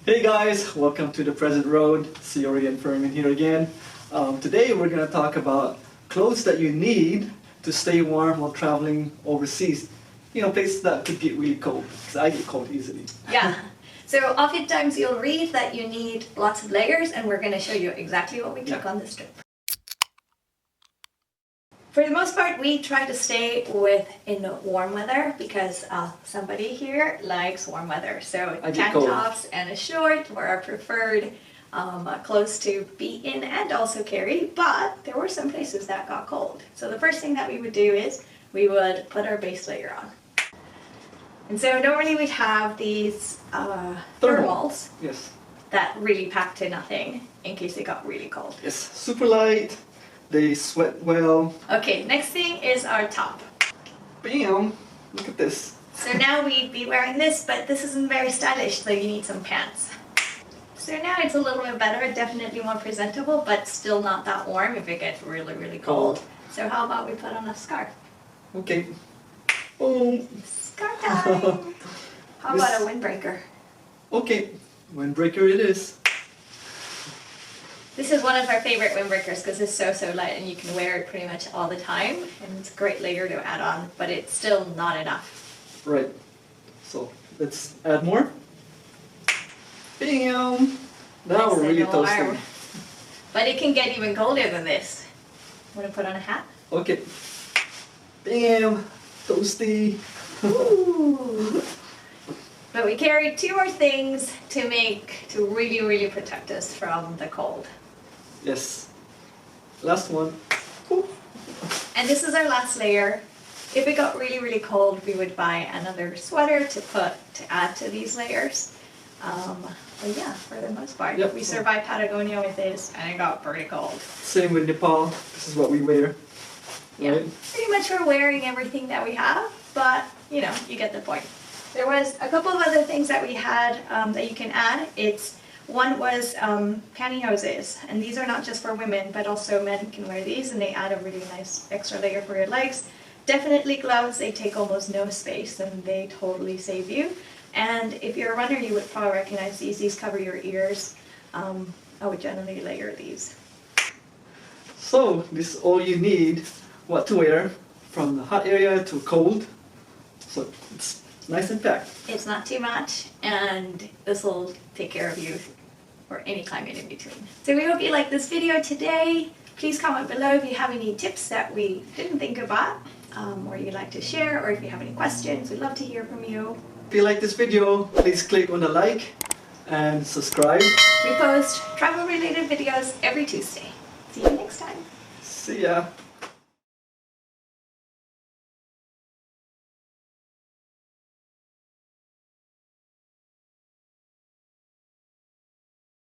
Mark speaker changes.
Speaker 1: Hey guys, welcome to the present road. Siori and Fermin here again. Today we're going to talk about clothes that you need to stay warm while traveling overseas. You know, places that could get really cold, because I get cold easily.
Speaker 2: Yeah. So oftentimes you'll read that you need lots of layers, and we're going to show you exactly what we took on this trip. For the most part, we try to stay in warm weather because somebody here likes warm weather. So tank tops and a short were our preferred clothes to be in and also carry, but there were some places that got cold. So the first thing that we would do is we would put our base layer on. And so normally we'd have these thermals that really pack to nothing in case it got really cold.
Speaker 1: Yes, super light. They sweat well.
Speaker 2: Okay, next thing is our top.
Speaker 1: Bam! Look at this.
Speaker 2: So now we'd be wearing this, but this isn't very stylish, so you need some pants. So now it's a little bit better, definitely more presentable, but still not that warm if it gets really, really cold. So how about we put on a scarf?
Speaker 1: Okay. Boom!
Speaker 2: Scarf time! How about a windbreaker?
Speaker 1: Okay, windbreaker it is.
Speaker 2: This is one of our favorite windbreakers because it's so light and you can wear it pretty much all the time, and it's a great layer to add on, but it's still not enough.
Speaker 1: Right. So let's add more. Bam! Now we're really toasting.
Speaker 2: But it can get even colder than this. Want to put on a hat?
Speaker 1: Okay. Bam! Toasty!
Speaker 2: Ooh. But we carried two more things to really protect us from the cold.
Speaker 1: Yes. Last one. Ooh.
Speaker 2: And this is our last layer. If it got really cold, we would buy another sweater to add to these layers. But yeah, for the most part, we survived Patagonia with this, and it got pretty cold.
Speaker 1: Same with Nepal. This is what we wear.
Speaker 2: Yeah,
Speaker 1: right?
Speaker 2: Pretty much we're wearing everything that we have, but you know, you get the point. There was a couple of other things that we had that you can add. One was pantyhoses, and these are not just for women, but also men can wear these, and they add a really nice extra layer for your legs. Definitely gloves, they take almost no space, and they totally save you. And if you're a runner, you would probably recognize these. These cover your ears. I would generally layer these.
Speaker 1: So, this is all you need, what to wear, from the hot area to cold. So, it's nice and packed.
Speaker 2: It's not too much, and this will take care of you for any climate in between. So we hope you like this video today. Please comment below if you have any tips that we didn't think about, or you'd like to share, or if you have any questions. We'd love to hear from you.
Speaker 1: If you like this video, please click on the like and subscribe.
Speaker 2: We post travel-related videos every Tuesday. See you next time.
Speaker 1: See ya.